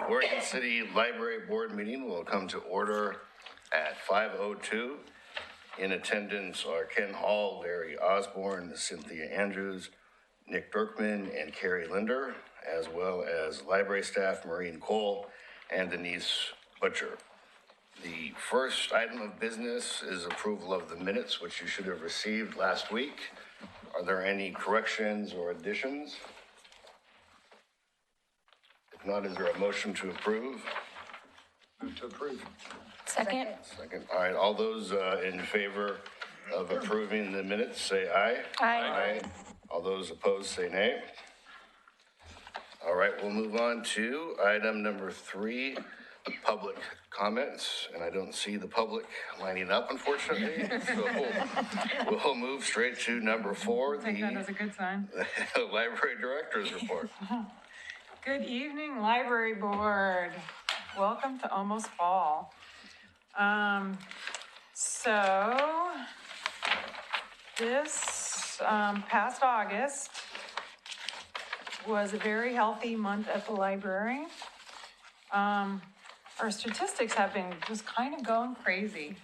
Oregon City Library Board meeting will come to order at 5:02. In attendance are Ken Hall, Larry Osborne, Cynthia Andrews, Nick Berkman, and Carrie Linder, as well as library staff Maureen Cole and Denise Butcher. The first item of business is approval of the minutes, which you should have received last week. Are there any corrections or additions? If not, is there a motion to approve? Move to approve. Second. Second. All right, all those in favor of approving the minutes, say aye. Aye. All those opposed, say nay. All right, we'll move on to item number 3, public comments. And I don't see the public lining up, unfortunately. So we'll move straight to number 4, I think that is a good sign. the library director's report. Good evening, library board. Welcome to almost fall. So this past August was a very healthy month at the library. Our statistics have been just kind of going crazy.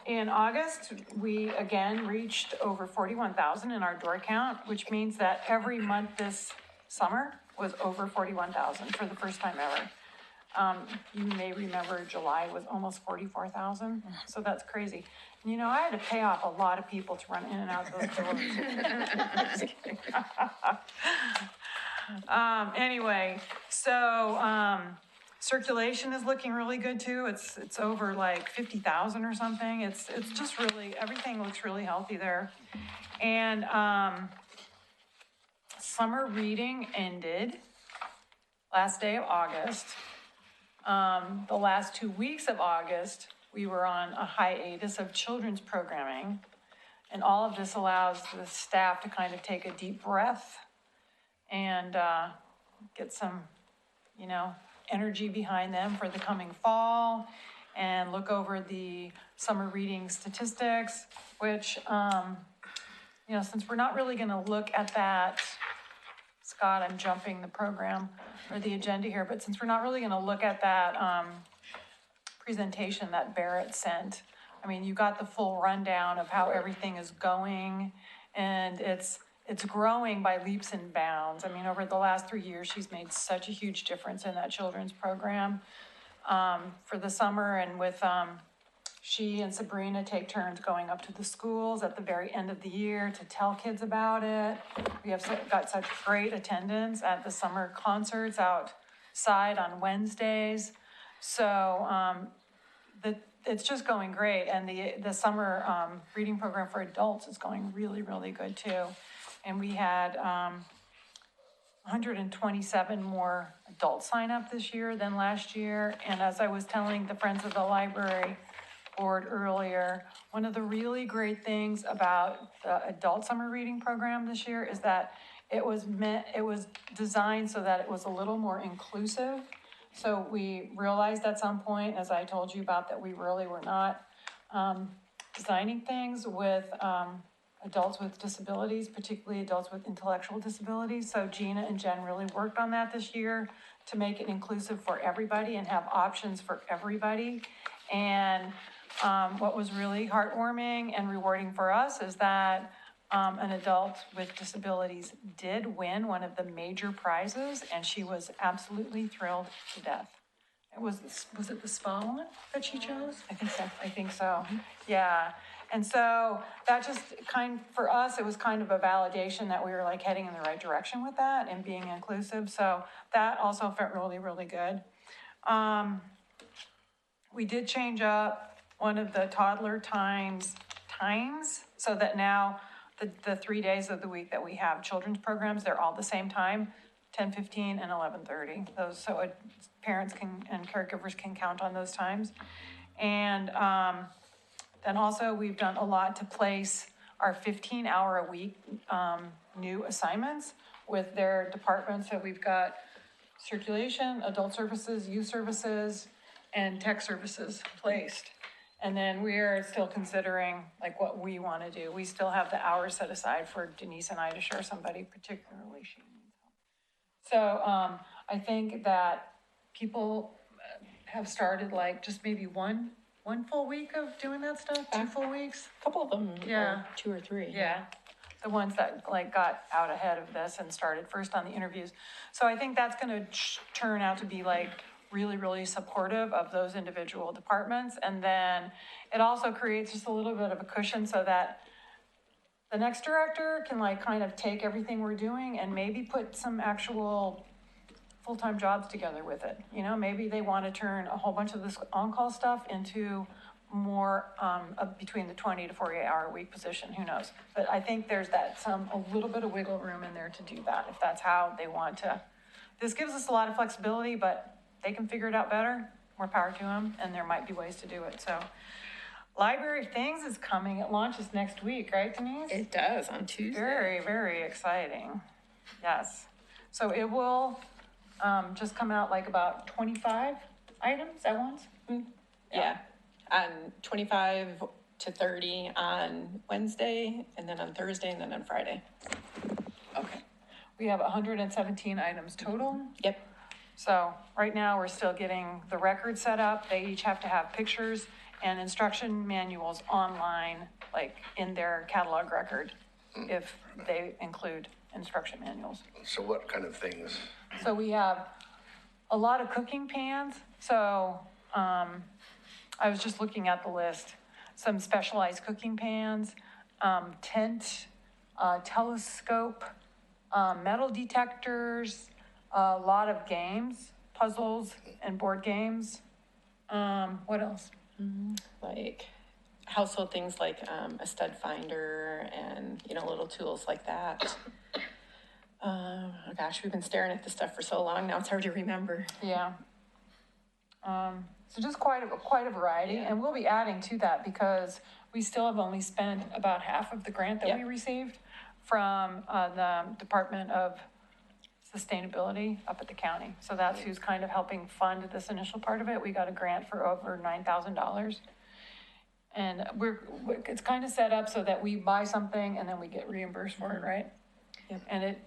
In August, we again reached over 41,000 in our door count, which means that every month this summer was over 41,000 for the first time ever. You may remember July was almost 44,000, so that's crazy. And you know, I had to pay off a lot of people to run in and out of those doors. Just kidding. Anyway, so circulation is looking really good too. It's over like 50,000 or something. It's just really, everything looks really healthy there. And summer reading ended last day of August. The last 2 weeks of August, we were on a hiatus of children's programming. And all of this allows the staff to kind of take a deep breath and get some, you know, energy behind them for the coming fall and look over the summer reading statistics, which, you know, since we're not really going to look at that, Scott, I'm jumping the program or the agenda here, but since we're not really going to look at that presentation that Barrett sent, I mean, you got the full rundown of how everything is going, and it's growing by leaps and bounds. I mean, over the last 3 years, she's made such a huge difference in that children's program for the summer. And with she and Sabrina take turns going up to the schools at the very end of the year to tell kids about it. We have got such great attendance at the summer concerts outside on Wednesdays. So it's just going great. And the summer reading program for adults is going really, really good too. And we had 127 more adults sign up this year than last year. And as I was telling the Friends of the Library board earlier, one of the really great things about the adult summer reading program this year is that it was designed so that it was a little more inclusive. So we realized at some point, as I told you about, that we really were not designing things with adults with disabilities, particularly adults with intellectual disabilities. So Gina and Jen really worked on that this year to make it inclusive for everybody and have options for everybody. And what was really heartwarming and rewarding for us is that an adult with disabilities did win one of the major prizes, and she was absolutely thrilled to death. Was it the spa one that she chose? I think so. Mm-hmm. Yeah. And so that just for us, it was kind of a validation that we were like heading in the right direction with that and being inclusive. So that also felt really, really good. We did change up one of the toddler times so that now the 3 days of the week that we have children's programs, they're all the same time, 10:15 and 11:30. Those, so parents and caregivers can count on those times. And then also we've done a lot to place our 15-hour-a-week new assignments with their departments. So we've got circulation, adult services, youth services, and tech services placed. And then we are still considering like what we want to do. We still have the hours set aside for Denise and I to share somebody particularly she needs help. So I think that people have started like just maybe one full week of doing that stuff, 2 full weeks. A couple of them, Yeah. or 2 or 3. Yeah, the ones that like got out ahead of this and started first on the interviews. So I think that's gonna turn out to be like really, really supportive of those individual departments. And then it also creates just a little bit of a cushion so that the next director can like kind of take everything we're doing and maybe put some actual full-time jobs together with it. You know, maybe they want to turn a whole bunch of this on-call stuff into more, between the 20 to 48 hour a week position, who knows? But I think there's a little bit of wiggle room in there to do that, if that's how they want to. This gives us a lot of flexibility, but they can figure it out better, more power to them, and there might be ways to do it, so. Library of Things is coming, it launches next week, right, Denise? It does, on Tuesday. Very, very exciting, yes. So it will, just come out like about 25 items at once? Yeah, 25 to 30 on Wednesday, and then on Thursday, and then on Friday. Okay. We have 117 items total. Yep. So right now, we're still getting the record set up. They each have to have pictures and instruction manuals online, like in their catalog record, if they include instruction manuals. So what kind of things? So we have a lot of cooking pans. So I was just looking at the list. Some specialized cooking pans, tent, telescope, metal detectors, a lot of games, puzzles and board games. What else? Like household things like a stud finder and, little tools like that. Oh gosh, we've been staring at this stuff for so long now, it's hard to remember. Yeah. So just quite a variety, and we'll be adding to that because we still have only spent about half of the grant that we Yep. received from the Department of Sustainability up at the county. So that's who's kind of helping fund this initial part of it. We got a grant for over $9,000. And it's kind of set up so that we buy something and then we get reimbursed for it, right? Yep. And it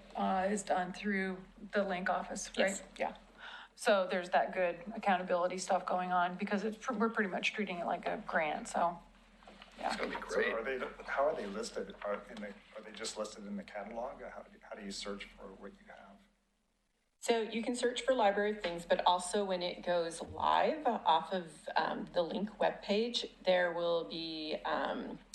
is done through the Link office, right? Yes. Yeah. So there's that good accountability stuff going on because we're pretty much treating it like a grant, so, yeah. It's gonna be So great. how are they listed? Are they just listed in the catalog? How do you search for what you have? So you can search for Library of Things, but also when it goes live off of the Link webpage, there will be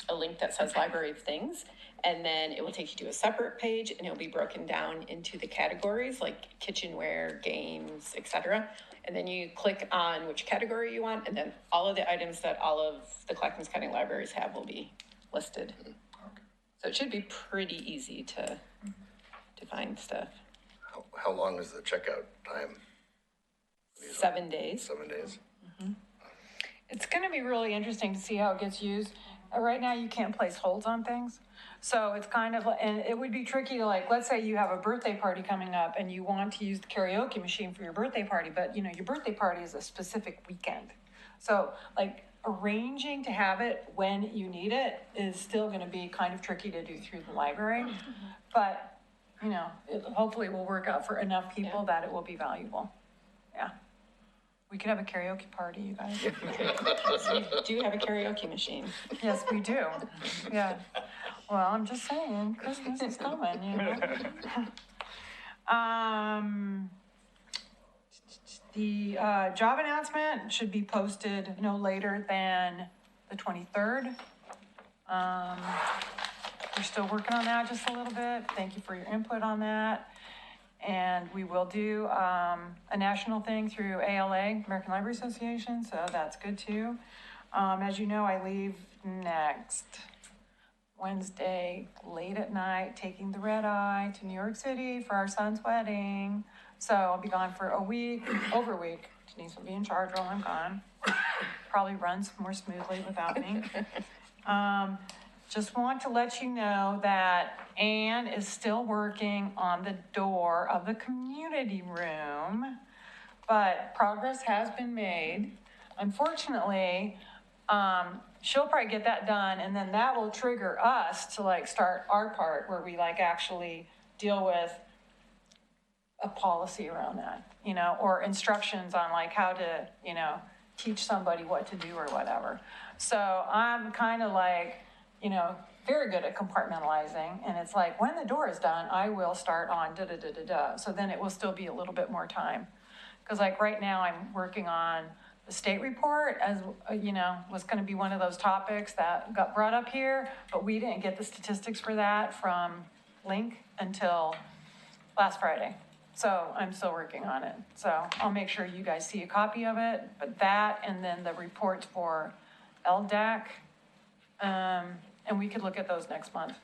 a link that says Library of Things, and then it will take you to a separate page, and it'll be broken down into the categories like kitchenware, games, etc. And then you click on which category you want, and then all of the items that all of the Clackamas County libraries have will be listed. So it should be pretty easy to find stuff. How long is the checkout time? 7 days. 7 days? It's gonna be really interesting to see how it gets used. Right now, you can't place holds on things. So it's kind of, and it would be tricky to like, let's say you have a birthday party coming up and you want to use the karaoke machine for your birthday party, but your birthday party is a specific weekend. So like arranging to have it when you need it is still gonna be kind of tricky to do through the library. But, it hopefully will work out for enough people that it will be valuable. Yeah. We could have a karaoke party, you guys. So you do have a karaoke machine. Yes, we do. Yeah. Well, I'm just saying, Christmas is coming, The job announcement should be posted no later than the 23rd. We're still working on that just a little bit. Thank you for your input on that. And we will do a national thing through ALA, American Library Association, so that's good too. As you know, I leave next Wednesday, late at night, taking the red eye to New York City for our son's wedding. So I'll be gone for over a week. Denise will be in charge while I'm gone. Probably runs more smoothly without me. Just want to let you know that Anne is still working on the door of the community room, but progress has been made. Unfortunately, she'll probably get that done, and then that will trigger us to like start our part where we like actually deal with a policy around that, you know, or instructions on like how to, you know, teach somebody what to do or whatever. So I'm kind of like, you know, very good at compartmentalizing, and it's like, when the door is done, I will start on da-da-da-da-da, so then it will still be a little bit more time. Because like right now, I'm working on the state report, as, you know, was gonna be one of those topics that got brought up here, but we didn't get the statistics for that from Link until last Friday. So I'm still working on it. So I'll make sure you guys see a copy of it, but that, and then the reports for LDAC, and we could look at those next month,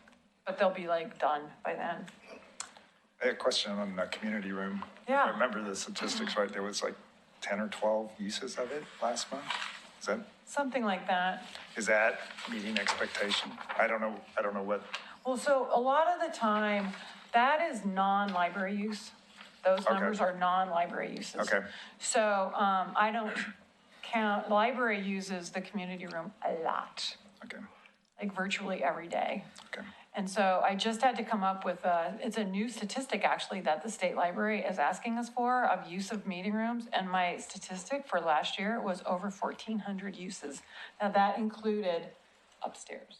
but they'll be like done by then. I had a question on the community room. Yeah. I remember the statistics, right? There was like 10 or 12 uses of it last month. Something like that. Is that meeting expectation? I don't know what, Well, so a lot of the time, that is non-library use. Those Okay. numbers are non-library uses. Okay. So, I don't count, library uses the community room a lot, okay, like virtually every day. okay. And so I just had to come up with it's a new statistic actually that the state library is asking us for of use of meeting rooms. And my statistic for last year was over 1,400 uses. Now that included upstairs,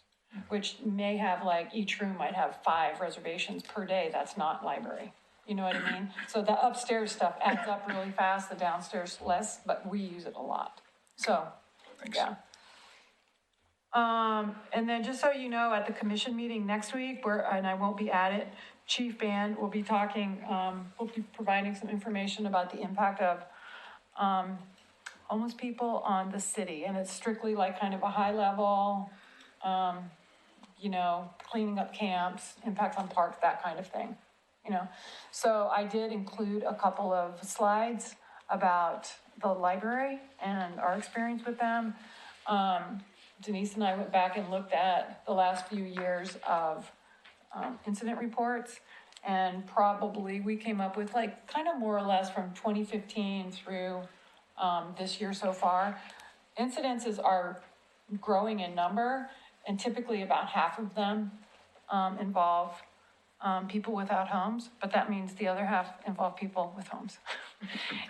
which may have like, each room might have 5 reservations per day. That's not library. You know what I mean? So the upstairs stuff adds up really fast, the downstairs less, but we use it a lot. So, Thanks. yeah. And then just so you know, at the commission meeting next week, and I won't be at it, Chief Band will be talking, we'll be providing some information about the impact of, homeless people on the city. And it's strictly like kind of a high level, you know, cleaning up camps, impacts on parks, that kind of thing, you know. So I did include a couple of slides about the library and our experience with them. Denise and I went back and looked at the last few years of incident reports, and probably we came up with like kind of more or less from 2015 through this year so far. Incidences are growing in number, and typically about half of them involve people without homes, but that means the other half involve people with homes.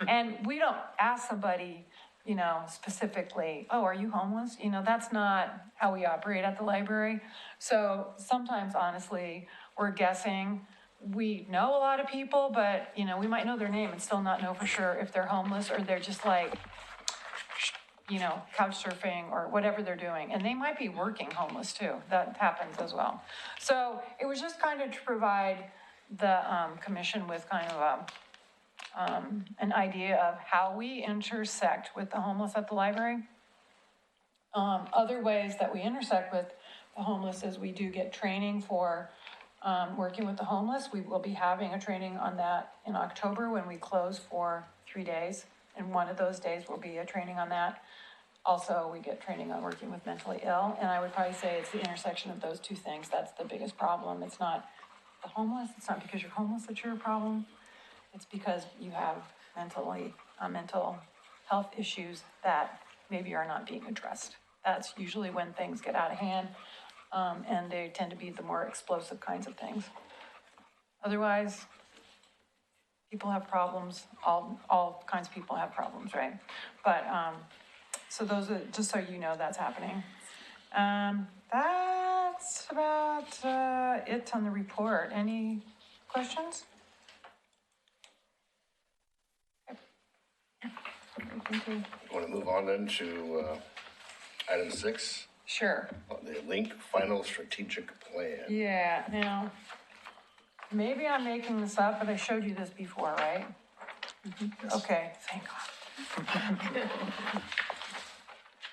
And we don't ask somebody, you know, specifically, oh, are you homeless? You know, that's not how we operate at the library. So sometimes, honestly, we're guessing. We know a lot of people, but, you know, we might know their name and still not know for sure if they're homeless or they're just like, you know, couch surfing or whatever they're doing. And they might be working homeless too. That happens as well. So it was just kind of to provide the commission with kind of an idea of how we intersect with the homeless at the library. Other ways that we intersect with the homeless is we do get training for working with the homeless. We will be having a training on that in October when we close for 3 days. And one of those days will be a training on that. Also, we get training on working with mentally ill. And I would probably say it's the intersection of those two things. That's the biggest problem. It's not the homeless. It's not because you're homeless that you're a problem. It's because you have mental health issues that maybe are not being addressed. That's usually when things get out of hand, and they tend to be the more explosive kinds of things. Otherwise, people have problems. All kinds of people have problems, right? But so those are, just so you know, that's happening. That's about it on the report. Any questions? Want to move on then to item 6, Sure. the Link Final Strategic Plan. Yeah, now, maybe I'm making this up, but I showed you this before, right? Okay, thank God.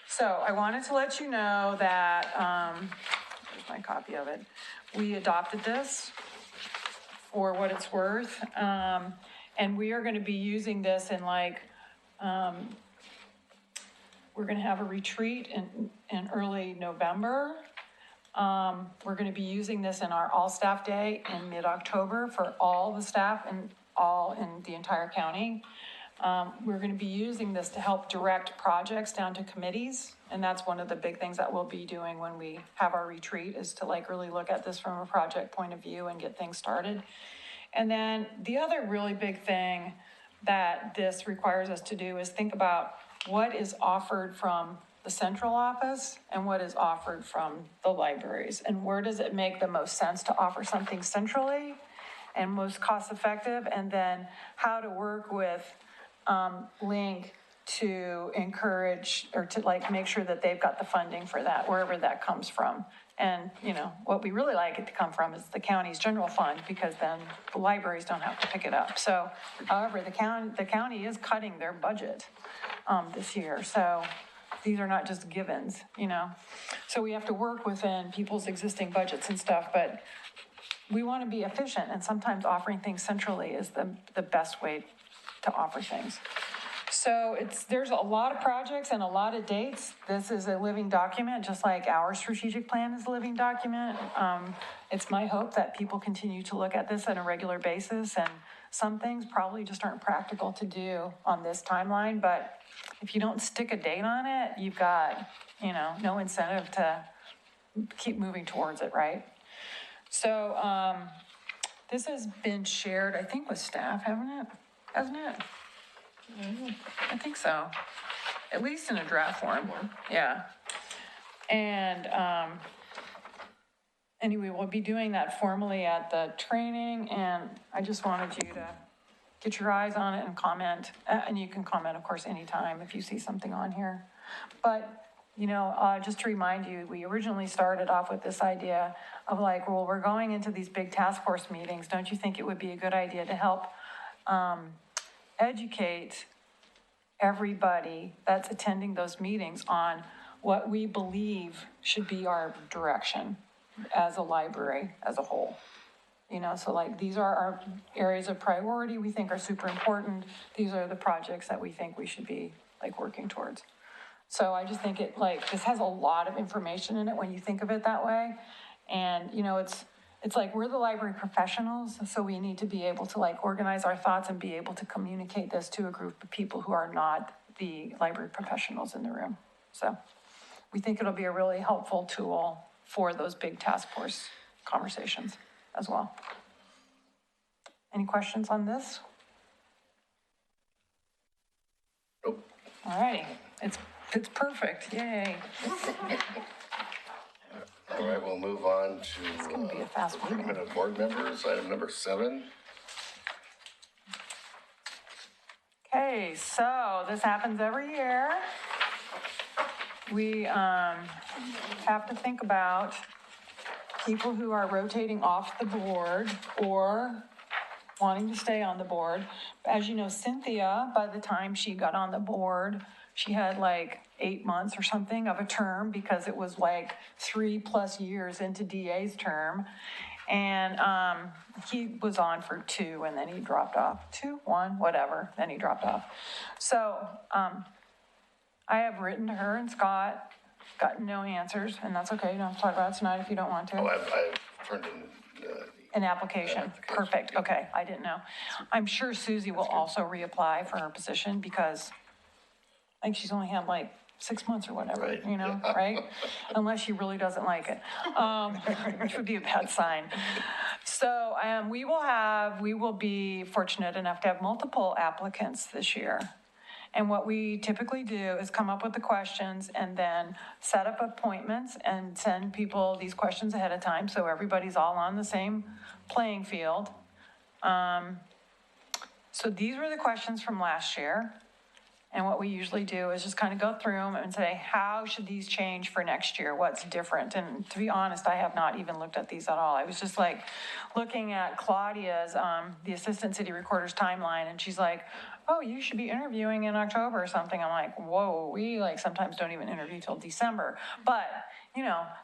So I wanted to let you know that, here's my copy of it. We adopted this for what it's worth. And we are gonna be using this in like, we're gonna have a retreat in early November. We're gonna be using this in our all-staff day in mid-October for all the staff and all in the entire county. We're gonna be using this to help direct projects down to committees. And that's one of the big things that we'll be doing when we have our retreat, is to like really look at this from a project point of view and get things started. And then the other really big thing that this requires us to do is think about what is offered from the central office and what is offered from the libraries. And where does it make the most sense to offer something centrally and most cost effective? And then how to work with Link to encourage or to like make sure that they've got the funding for that, wherever that comes from. And, what we really like it to come from is the county's general fund, because then the libraries don't have to pick it up. So, however, the county is cutting their budget this year. So these are not just givens, So we have to work within people's existing budgets and stuff, but we want to be efficient, and sometimes offering things centrally is the best way to offer things. So there's a lot of projects and a lot of dates. This is a living document, just like our strategic plan is a living document. It's my hope that people continue to look at this on a regular basis, and some things probably just aren't practical to do on this timeline, but if you don't stick a date on it, you've got, no incentive to keep moving towards it, right? So, this has been shared, I think, with staff, hasn't it? I think so, at least in a draft form, yeah. And, anyway, we'll be doing that formally at the training, and I just wanted you to get your eyes on it and comment, and you can comment, of course, anytime if you see something on here. But, just to remind you, we originally started off with this idea of like, well, we're going into these big task force meetings. Don't you think it would be a good idea to help educate everybody that's attending those meetings on what we believe should be our direction as a library as a whole? So like, these are our areas of priority we think are super important. These are the projects that we think we should be like working towards. So I just think this has a lot of information in it when you think of it that way. And, it's like, we're the library professionals, so we need to be able to like organize our thoughts and be able to communicate this to a group of people who are not the library professionals in the room. So we think it'll be a really helpful tool for those big task force conversations as well. Any questions on this? Nope. All righty, it's perfect, yay. All right, we'll move on It's gonna be to a fast meeting. appointment of board members, item number 7. Okay, so this happens every year. We have to think about people who are rotating off the board or wanting to stay on the board. As you know, Cynthia, by the time she got on the board, she had like 8 months or something of a term, because it was like 3+ years into DA's term. And he was on for 2, and then he dropped off. 2, 1, whatever, then he dropped off. So I have written to her and Scott, gotten no answers, and that's okay. You don't have to talk about it tonight if you don't want to. Oh, I've turned in An application, perfect, yeah. okay, I didn't know. I'm sure Susie will also reapply for her position, because I think she's only had like 6 months or whatever, Right, yeah. right? Unless she really doesn't like it, which would be a bad sign. So, we will be fortunate enough to have multiple applicants this year. And what we typically do is come up with the questions and then set up appointments and send people these questions ahead of time, so everybody's all on the same playing field. So these were the questions from last year. And what we usually do is just kind of go through them and say, how should these change for next year? What's different? And to be honest, I have not even looked at these at all. I was just like looking at Claudia's, the assistant city recorder's timeline, and she's like, oh, you should be interviewing in October or something. I'm like, whoa, we like sometimes don't even interview till December. But,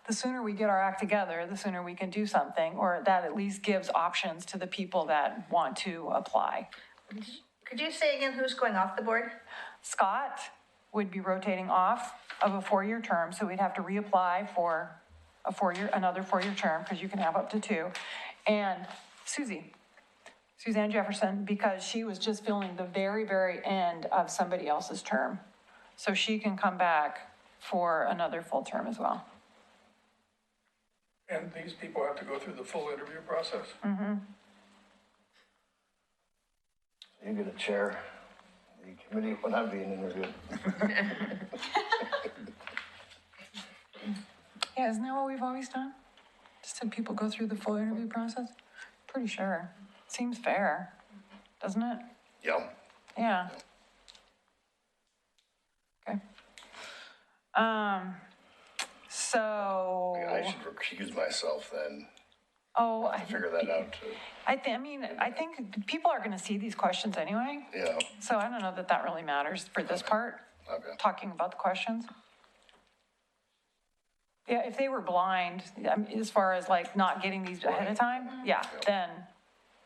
the sooner we get our act together, the sooner we can do something, or that at least gives options to the people that want to apply. Could you say again who's going off the board? Scott would be rotating off of a 4-year term, so we'd have to reapply for another 4-year term, because you can have up to 2. And Suzanne Jefferson, because she was just filling the very, very end of somebody else's term. So she can come back for another full term as well. And these people have to go through the full interview process? You get a chair, the committee when I'm being interviewed. Yeah, isn't that what we've always done? Just had people go through the full interview process? Pretty sure. Seems fair, doesn't it? Yeah. Yeah. Okay. So, I should recuse myself then, oh, figure that out too. I think people are gonna see these questions anyway, Yeah, so I don't know that that really matters for this part, okay. talking about the questions. Yeah, if they were blind, I mean, as far as like not getting these ahead of time, yeah, then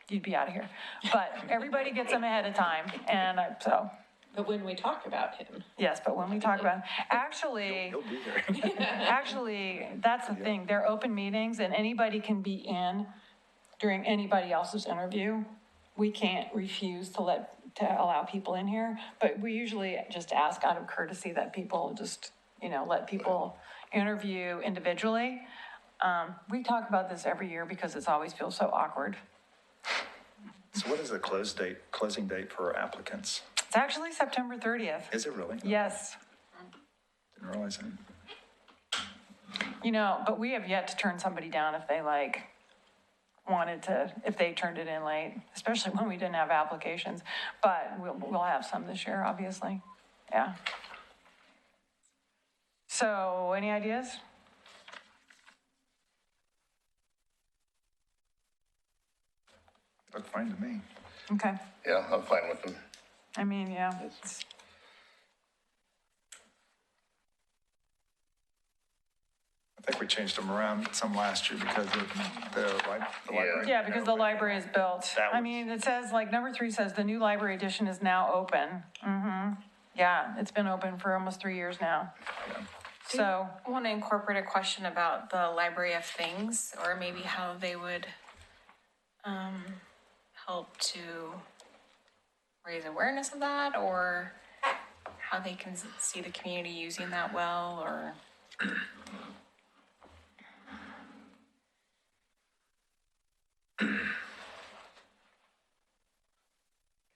you'd be out of here. But everybody gets them ahead of time, and so, But when we talk about him, yes, but when we talk about, actually, You'll be there. actually, that's the thing, they're open meetings and anybody can be in during anybody else's interview. We can't refuse to allow people in here, but we usually just ask out of courtesy that people just, let people interview individually. We talk about this every year because it's always feels so awkward. So what is the closing date for applicants? It's actually September 30th. Is it really? Yes. Didn't realize that. But we have yet to turn somebody down if they if they turned it in late, especially when we didn't have applications. But we'll have some this year, obviously. Yeah. So, any ideas? Looked fine to me. Okay. Yeah, I'm fine with them. I mean, yeah. I think we changed them around some last year because of the library. Yeah, because the library is built. That I was- mean, it says, like, number 3 says the new library edition is now open. Mm-hmm. Yeah, it's been open for almost 3 years now. So, I want to incorporate a question about the Library of Things, or maybe how they would help to raise awareness of that, or how they can see the community using that well, or.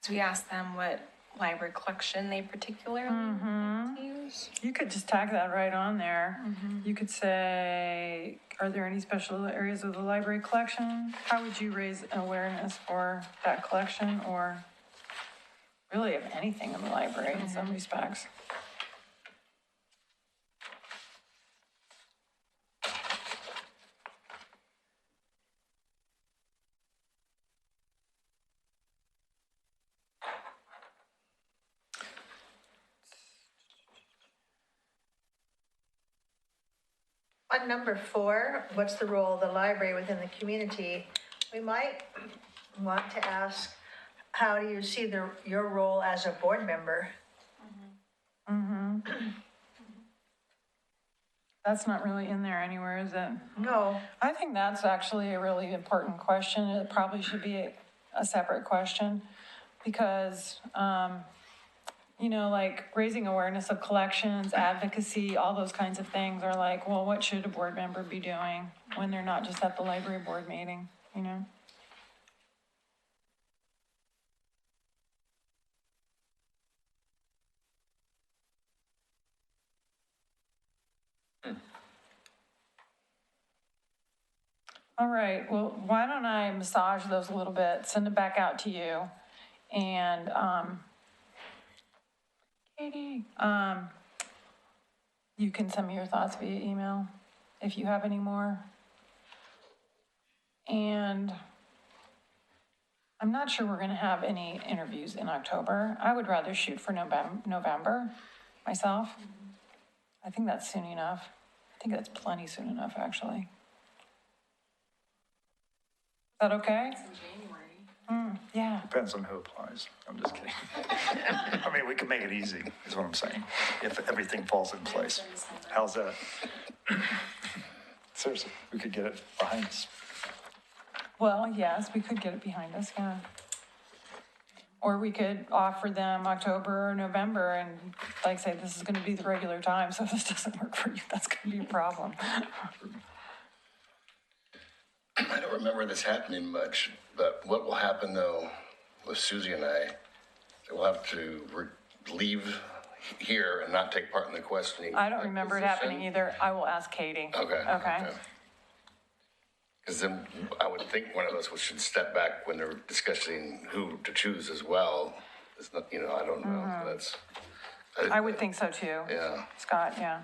So we asked them what library collection they particularly like to use. you could just tag that right on there. You could say, are there any special areas of the library collection? How would you raise awareness for that collection, or really of anything in the library in some respects? On number 4, what's the role of the library within the community? We might want to ask, how do you see your role as a board member? That's not really in there anywhere, is it? No, I think that's actually a really important question. It probably should be a separate question because, like raising awareness of collections, advocacy, all those kinds of things are like, well, what should a board member be doing when they're not just at the library board meeting, All right, well, why don't I massage those a little bit, send them back out to you, and, Katie, you can send me your thoughts via email if you have any more. And I'm not sure we're gonna have any interviews in October. I would rather shoot for November myself. I think that's soon enough. I think that's plenty soon enough, actually. Is that okay? Yeah. Depends on who applies. I'm just kidding. I mean, we can make it easy, is what I'm saying, if everything falls in place. How's that? Seriously, we could get it behind us. Well, yes, we could get it behind us, yeah. Or we could offer them October or November and like say, this is gonna be the regular time, so if this doesn't work for you, that's gonna be a problem. I don't remember this happening much, but what will happen though with Susie and I We'll have to leave here and not take part in the questioning. I don't remember it happening either. I will ask Katie. Okay. Okay. Because then I would think one of us should step back when they're discussing who to choose as well. It's not, you know, I don't know. That's. I would think so too. Yeah. Scott, yeah.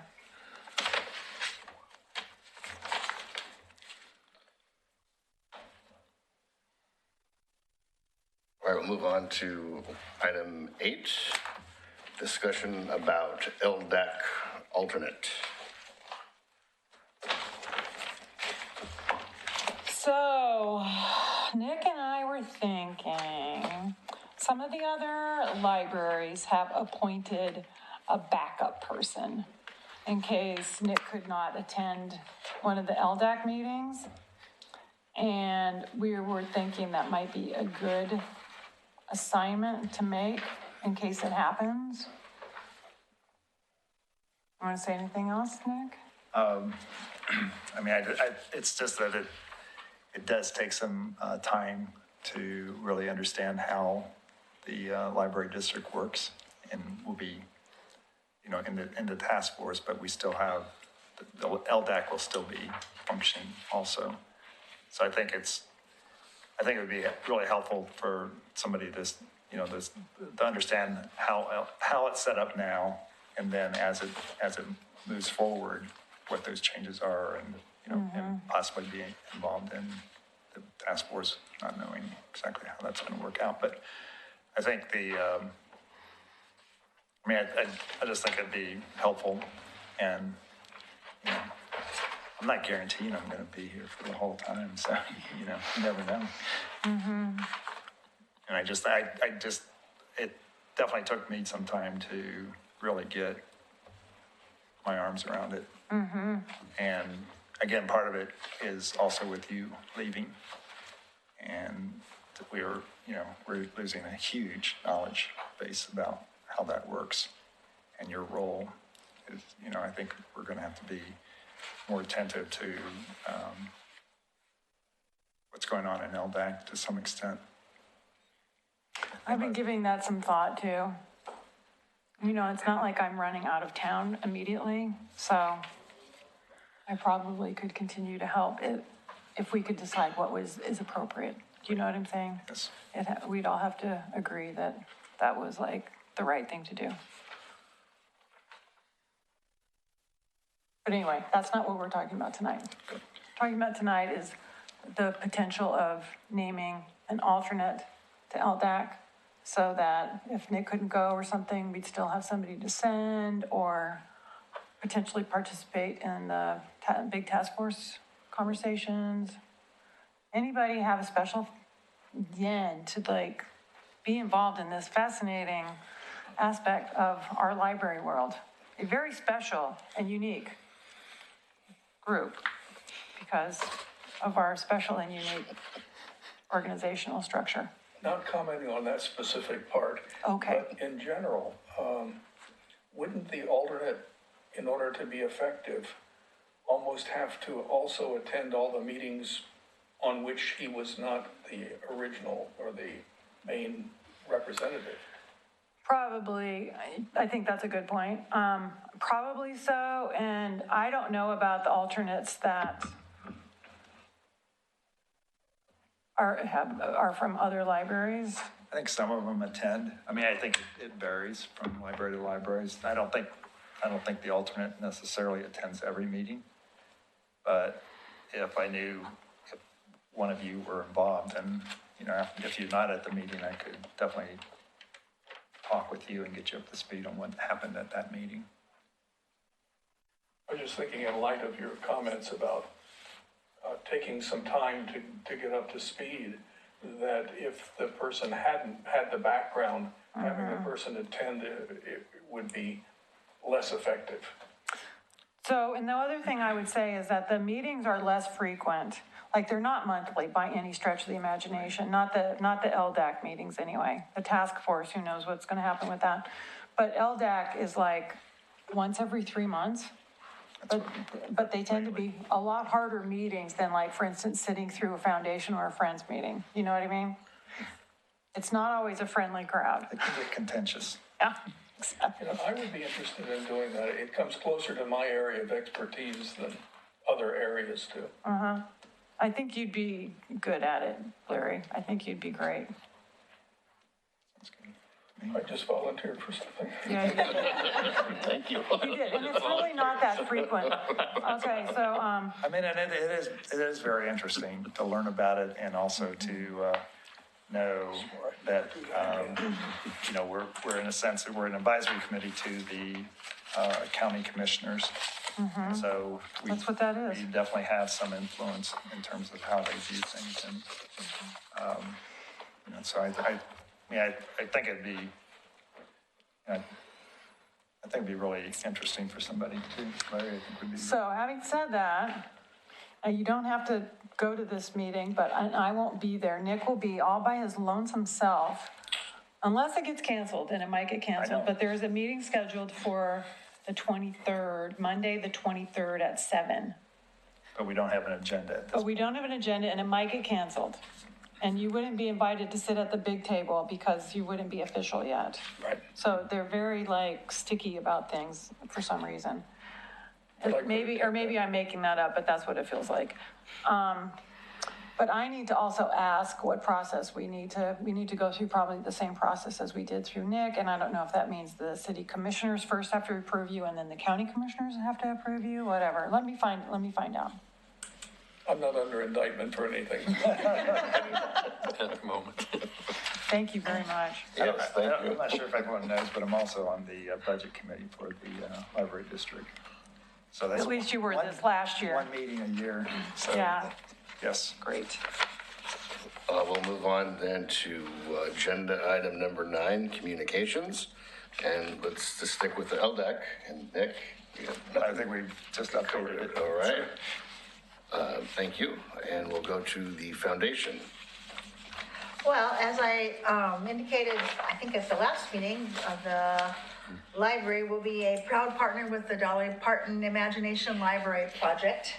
All right, we'll move on to item 8, discussion about LDAC alternate. So, Nick and I were thinking, some of the other libraries have appointed a backup person in case Nick could not attend one of the LDAC meetings. And we were thinking that might be a good assignment to make in case it happens. You want to say anything else, Nick? I mean, it's just that it does take some time to really understand how the library district works, and we'll be, you know, in the task force, but we still have, the LDAC will still be functioning also. So I think it would be really helpful for somebody to understand how it's set up now, and then as it moves forward, what those changes are, and and possibly be involved in the task force, not knowing exactly how that's going to work out. But I think I just think it'd be helpful, and I'm not guaranteeing I'm going to be here for the whole time, so you never know. And it definitely took me some time to really get my arms around it. And again, part of it is also with you leaving, and we're losing a huge knowledge base about how that works, and your role is, I think we're going to have to be more attentive to what's going on in LDAC to some extent. I've been giving that some thought too. It's not like I'm running out of town immediately, so I probably could continue to help if we could decide what is appropriate. Do you know what I'm saying? Yes. We'd all have to agree that was like the right thing to do. But anyway, that's not what we're talking about tonight. Talking about tonight is the potential of naming an alternate to LDAC, so that if Nick couldn't go or something, we'd still have somebody to send, or potentially participate in the big task force conversations. Anybody have a special yen to be involved in this fascinating aspect of our library world? A very special and unique group because of our special and unique organizational structure. Not commenting on that specific part. Okay. But in general, wouldn't the alternate, in order to be effective, almost have to also attend all the meetings on which he was not the original or the main representative? Probably, I think that's a good point. Probably so, and I don't know about the alternates that are from other libraries. I think some of them attend. I mean, I think it varies from library to libraries. I don't think the alternate necessarily attends every meeting. But if I knew if one of you were involved, and if you're not at the meeting, I could definitely talk with you and get you up to speed on what happened at that meeting. I was just thinking in light of your comments about taking some time to get up to speed, that if the person hadn't had the background, having a person attend it would be less effective. So, and the other thing I would say is that the meetings are less frequent. Like, they're not monthly by any stretch of the imagination, not the LDAC meetings anyway. The task force, who knows what's going to happen with that. But LDAC is like once every 3 months. But they tend to be a lot harder meetings than, like, for instance, sitting through a foundation or a Friends meeting. You know what I mean? It's not always a friendly crowd. It can get contentious. Yeah, exactly. You know, I would be interested in doing that. It comes closer to my area of expertise than other areas too. I think you'd be good at it, Larry. I think you'd be great. I just volunteered for something. Yeah, you did. Thank you. You did, and it's really not that frequent. Okay, so, I mean, and it is very interesting to learn about it and also to know that, you know, we're in a sense, we're an advisory committee to the county commissioners. So we, That's what that is. we definitely have some influence in terms of how they view things. And, you know, so I think it'd be, I think it'd be really interesting for somebody too. Larry, I think would be. so having said that, you don't have to go to this meeting, but I won't be there. Nick will be all by his lonesome self. Unless it gets canceled, then it might get canceled. But there's a meeting scheduled for the 23rd, Monday, the 23rd at 7. But we don't have an agenda at this But we don't have an agenda and it might get canceled. And you wouldn't be invited to sit at the big table because you wouldn't be official yet. Right. So they're very like sticky about things for some reason. like Maybe, or maybe I'm making that up, but that's what it feels like. But I need to also ask what process we need to go through, probably the same process as we did through Nick. And I don't know if that means the city commissioners first have to approve you and then the county commissioners have to approve you, whatever. Let me find out. I'm not under indictment for anything. At the moment. Thank you very much. Yes, thank you. I'm not sure if everyone knows, but I'm also on the budget committee for the library district. So that's At least you were one- this last year. One meeting a year, so. Yeah. Yes. Great. We'll move on then to agenda item number 9, communications. And let's just stick with the LDAC. And Nick, you have I nothing think we just updated it. All right. Thank you. And we'll go to the foundation. Well, as I indicated, I think at the last meeting, the library will be a proud partner with the Dolly Parton Imagination Library Project.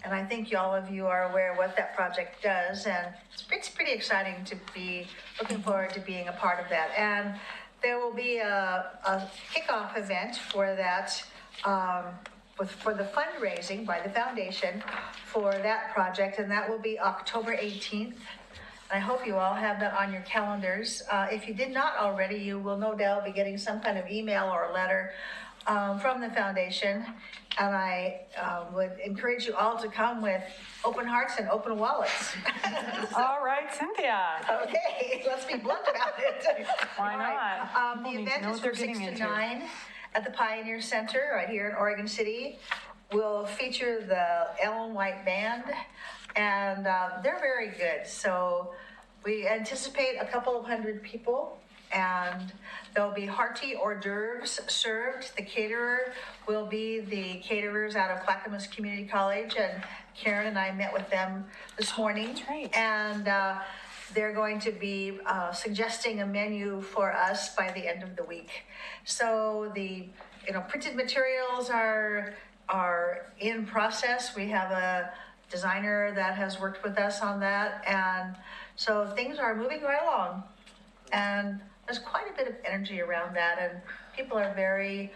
And I think all of you are aware what that project does, and it's pretty exciting to be looking forward to being a part of that. And there will be a kickoff event for that, for the fundraising by the foundation for that project, and that will be October 18th. I hope you all have that on your calendars. If you did not already, you will no doubt be getting some kind of email or letter from the foundation. And I would encourage you all to come with open hearts and open wallets. All right, Cynthia. Okay, let's be blunt about it. Why All right, not? The People need to event know is what they're from 6 getting to into. 9 at the Pioneer Center right here in Oregon City. We'll feature the Ellen White Band, and they're very good. So we anticipate a couple of hundred people, and there'll be hearty hors d'oeuvres served. The caterer will be the caterers out of Clackamas Community College, and Karen and I met with them this morning. That's right. And they're going to be suggesting a menu for us by the end of the week. So the printed materials are in process. We have a designer that has worked with us on that, and so things are moving right along. And there's quite a bit of energy around that, and people are very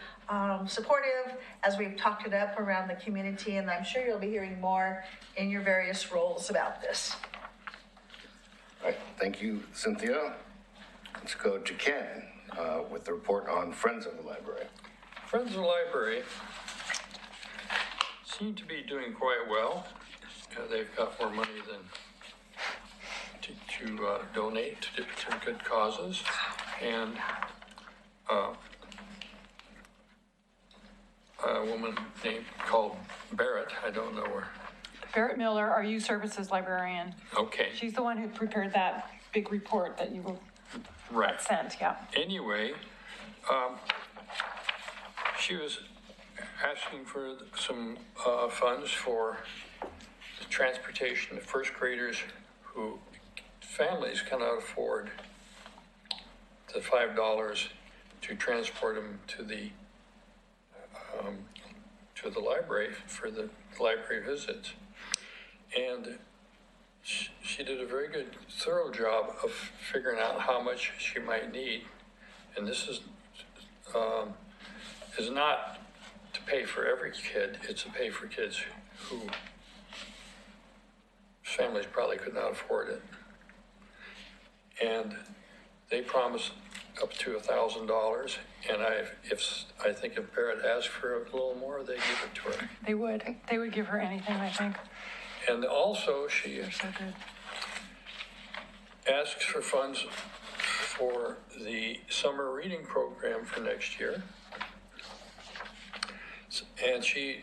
supportive as we've talked it up around the community, and I'm sure you'll be hearing more in your various roles about this. All right, thank you, Cynthia. Let's go to Ken with the report on Friends of the Library. Friends of the Library seem to be doing quite well. They've got more money than to donate to good causes. And a woman called Barrett, I don't know her. Barrett Miller, our youth services librarian. Okay, She's the one who prepared that big report that you right. sent, yeah. Anyway, she was asking for some funds for the transportation of first graders who families cannot afford the $5 to transport them to the library for the library visits. And she she did a very good, thorough job of figuring out how much she might need. And this is not to pay for every kid, it's to pay for kids who families probably could not afford it. And they promised up to $1,000, and I think if Barrett asked for a little more, they give it to her. They would give her anything, I think. And also, she They're so good. asks for funds for the summer reading program for next year. And she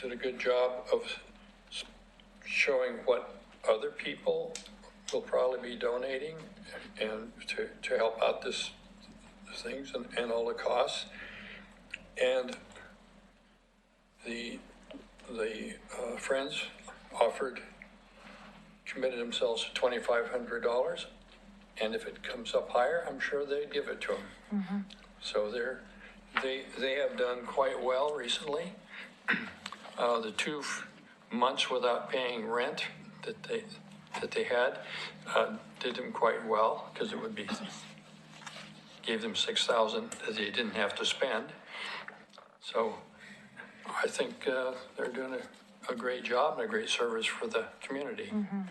did a good job of showing what other people will probably be donating and to help out this things and all the costs. And the friends committed themselves to $2,500, and if it comes up higher, I'm sure they'd give it to them. Mm-hmm. So they have done quite well recently. The 2 months without paying rent that they had did them quite well, because it would be gave them $6,000 that they didn't have to spend. So I think they're doing a great job and a great service for the community. Mm-hmm.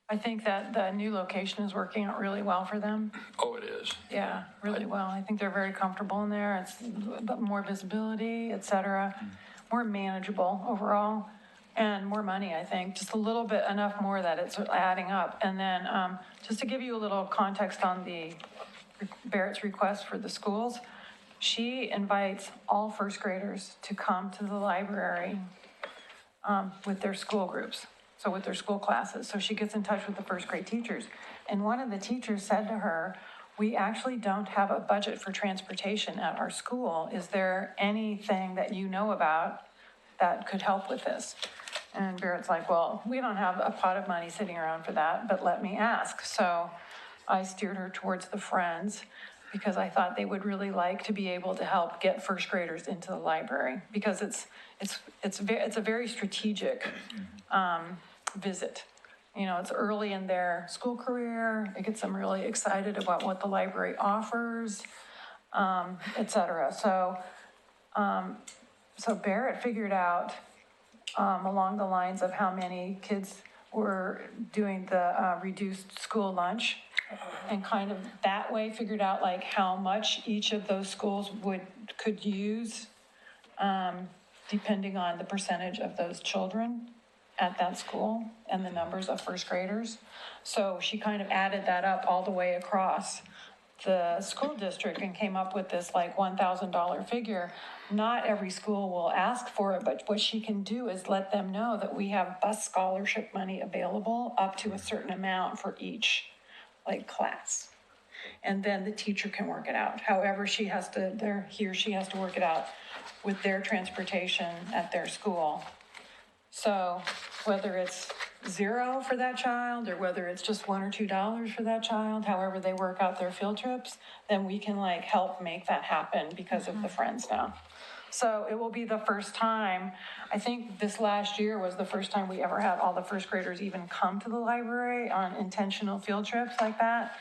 I think that the new location is working out really well for them. Oh, it is. Yeah, really well. I think they're very comfortable in there. It's more visibility, et cetera, more manageable overall, and more money, I think. Just a little bit, enough more that it's adding up. And then just to give you a little context on the Barrett's request for the schools, she invites all first graders to come to the library with their school groups. So with their school classes. So she gets in touch with the first grade teachers. And one of the teachers said to her, "We actually don't have a budget for transportation at our school. Is there anything that you know about that could help with this?" And Barrett's like, "Well, we don't have a pot of money sitting around for that, but let me ask." So I steered her towards the Friends, because I thought they would really like to be able to help get first graders into the library, because it's a very strategic visit. You know, it's early in their school career. It gets them really excited about what the library offers, et cetera. So Barrett figured out along the lines of how many kids were doing the reduced school lunch, and kind of that way figured out like how much each of those schools could use, depending on the percentage of those children at that school and the numbers of first graders. So she kind of added that up all the way across the school district and came up with this like $1,000 figure. Not every school will ask for it, but what she can do is let them know that we have bus scholarship money available up to a certain amount for each like class. And then the teacher can work it out. However, he or she has to work it out with their transportation at their school. So whether it's $0 for that child, or whether it's just $1 or $2 for that child, however they work out their field trips, then we can like help make that happen because of the Friends now. So it will be the first time, I think this last year was the first time we ever had all the first graders even come to the library on intentional field trips like that.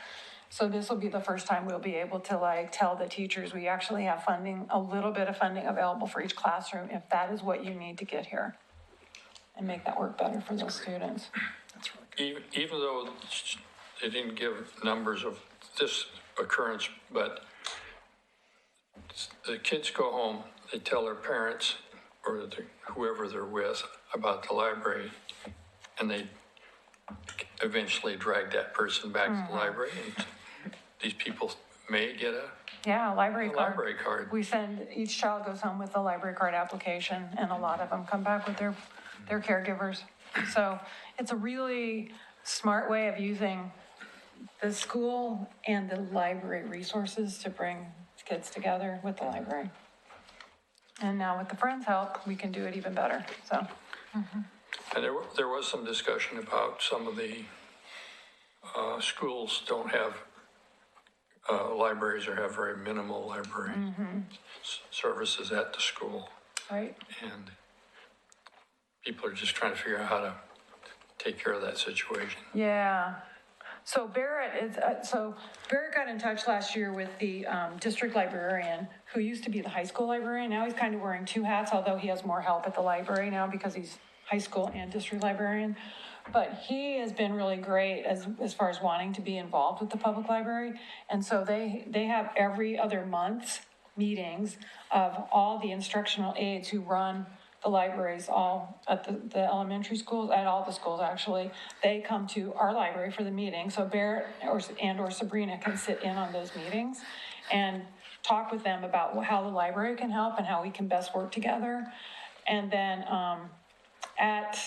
So this will be the first time we'll be able to like tell the teachers we actually have funding, a little bit of funding available for each classroom if that is what you need to get here, and make that work better for those students. Even though they didn't give numbers of this occurrence, but the kids go home, they tell their parents or whoever they're with about the library, and they eventually drag that person back to the library, and these people may get a Library card. We send, each child goes home with a library card application, and a lot of them come back with their caregivers. So it's a really smart way of using the school and the library resources to bring kids together with the library. And now with the Friends' help, we can do it even better, so. And there was some discussion about some of the schools don't have libraries or have very minimal library services at the school. Right. And people are just trying to figure out how to take care of that situation. Yeah. So Barrett got in touch last year with the district librarian, who used to be the high school librarian. Now he's kind of wearing two hats, although he has more help at the library now because he's high school and district librarian. But he has been really great as far as wanting to be involved with the public library. And so they have every other month meetings of all the instructional aides who run the libraries, all at the elementary schools, at all the schools actually. They come to our library for the meeting, so Barrett or Sabrina can sit in on those meetings and talk with them about how the library can help and how we can best work together. And then at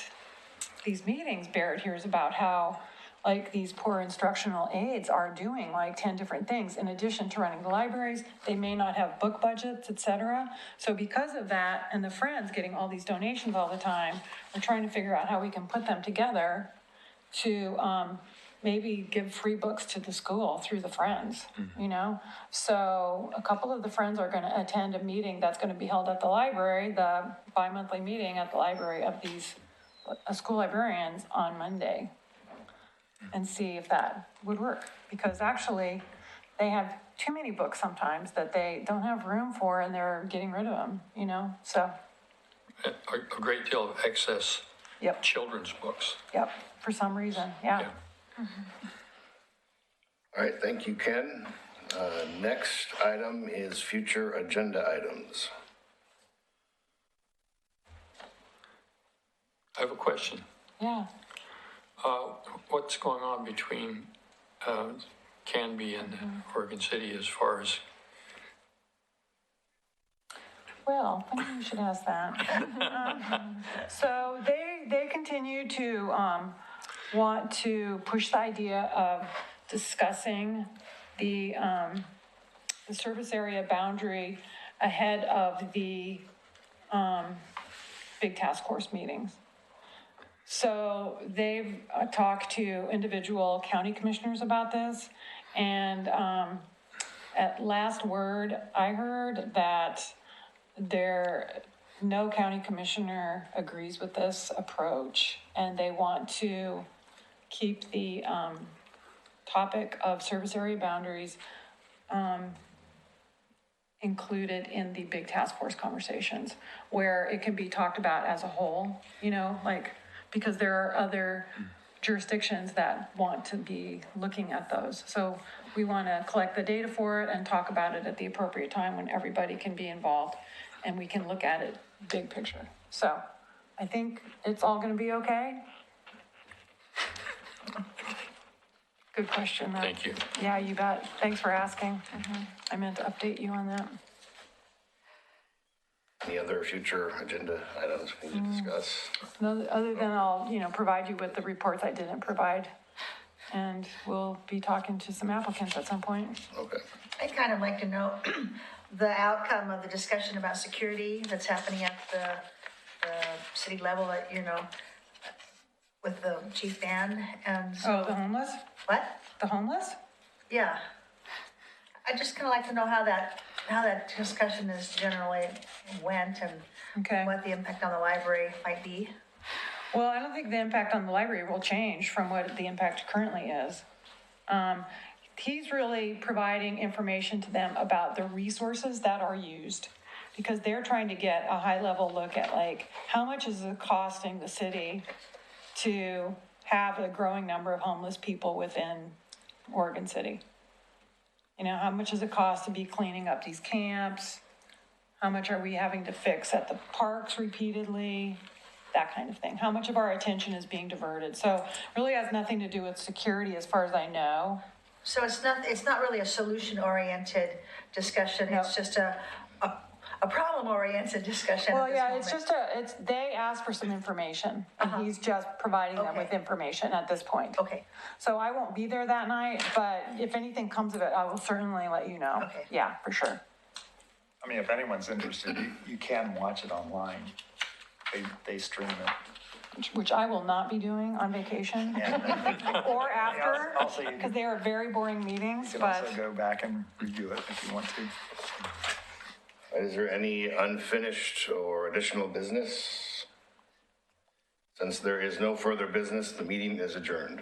these meetings, Barrett hears about how like these poor instructional aides are doing like 10 different things. In addition to running the libraries, they may not have book budgets, et cetera. So because of that, and the Friends getting all these donations all the time, we're trying to figure out how we can put them together to maybe give free books to the school through the Friends, you know? So a couple of the Friends are gonna attend a meeting that's gonna be held at the library, the bi-monthly meeting at the library of these school librarians on Monday, and see if that would work. Because actually, they have too many books sometimes that they don't have room for, and they're getting rid of them, you know, so. A great deal of excess Yep, children's books. yep, for some reason, yeah. All right, thank you, Ken. Next item is future agenda items. I have a question. Yeah. What's going on between Canby and Oregon City as far as, Well, maybe you should ask that. So they continue to want to push the idea of discussing the service area boundary ahead of the big task force meetings. So they've talked to individual county commissioners about this, and at last word, I heard that no county commissioner agrees with this approach, and they want to keep the topic of service area boundaries included in the big task force conversations, where it can be talked about as a whole, you know, like, because there are other jurisdictions that want to be looking at those. So we want to collect the data for it and talk about it at the appropriate time when everybody can be involved and we can look at it big picture. So I think it's all going to be okay. Good question, though. thank you. Yeah, you bet. Thanks for asking. I meant to update you on that. Any other future agenda items we need to discuss? No, other than I'll, provide you with the reports I didn't provide. And we'll be talking to some applicants at some point. Okay. I'd kind of like to know the outcome of the discussion about security that's happening at the city level, with the chief band and. Oh, the homeless? What? The homeless? Yeah. I'd just kind of like to know how that discussion is generally went and Okay. what the impact on the library might be. Well, I don't think the impact on the library will change from what the impact currently is. He's really providing information to them about the resources that are used, because they're trying to get a high-level look at, like, how much is it costing the city to have a growing number of homeless people within Oregon City? How much does it cost to be cleaning up these camps? How much are we having to fix at the parks repeatedly? That kind of thing. How much of our attention is being diverted? So really has nothing to do with security as far as I know. So it's not really a solution-oriented discussion, No. it's just a problem-oriented discussion at Well, this yeah, moment. they asked for some information, and he's just providing them with Okay. information at this point. Okay, So I won't be there that night, but if anything comes of it, I will certainly let you know. Okay. Yeah, for sure. I mean, if anyone's interested, you can watch it online. They stream it. Which I will not be doing on vacation or after, Also, you because they are very boring meetings, can but. also go back and review it if you want to. Is there any unfinished or additional business? Since there is no further business, the meeting is adjourned.